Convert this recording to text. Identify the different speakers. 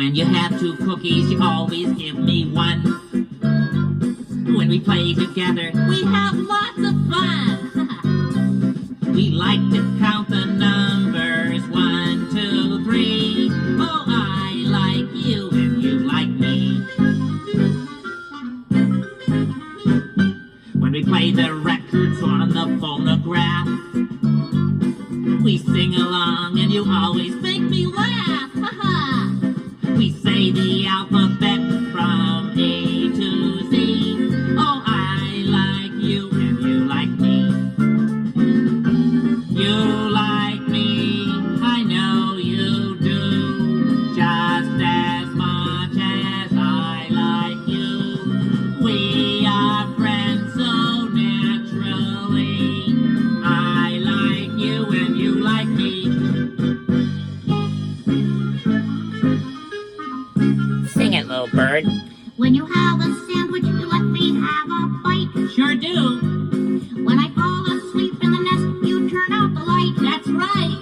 Speaker 1: When you have two cookies, you always give me one. When we play together, we have lots of fun. We like to count the numbers 1, 2, 3. Oh, I like you and you like me. When we play the records on the phonograph, we sing along and you always make me laugh. We say the alphabet from A to Z. Oh, I like you and you like me. You like me, I know you do, just as much as I like you. We are friends so naturally. I like you and you like me.
Speaker 2: Sing it, little bird.
Speaker 3: When you have a sandwich, you let me have a bite.
Speaker 1: Sure do.
Speaker 3: When I fall asleep in the nest, you turn out the light.
Speaker 1: That's right.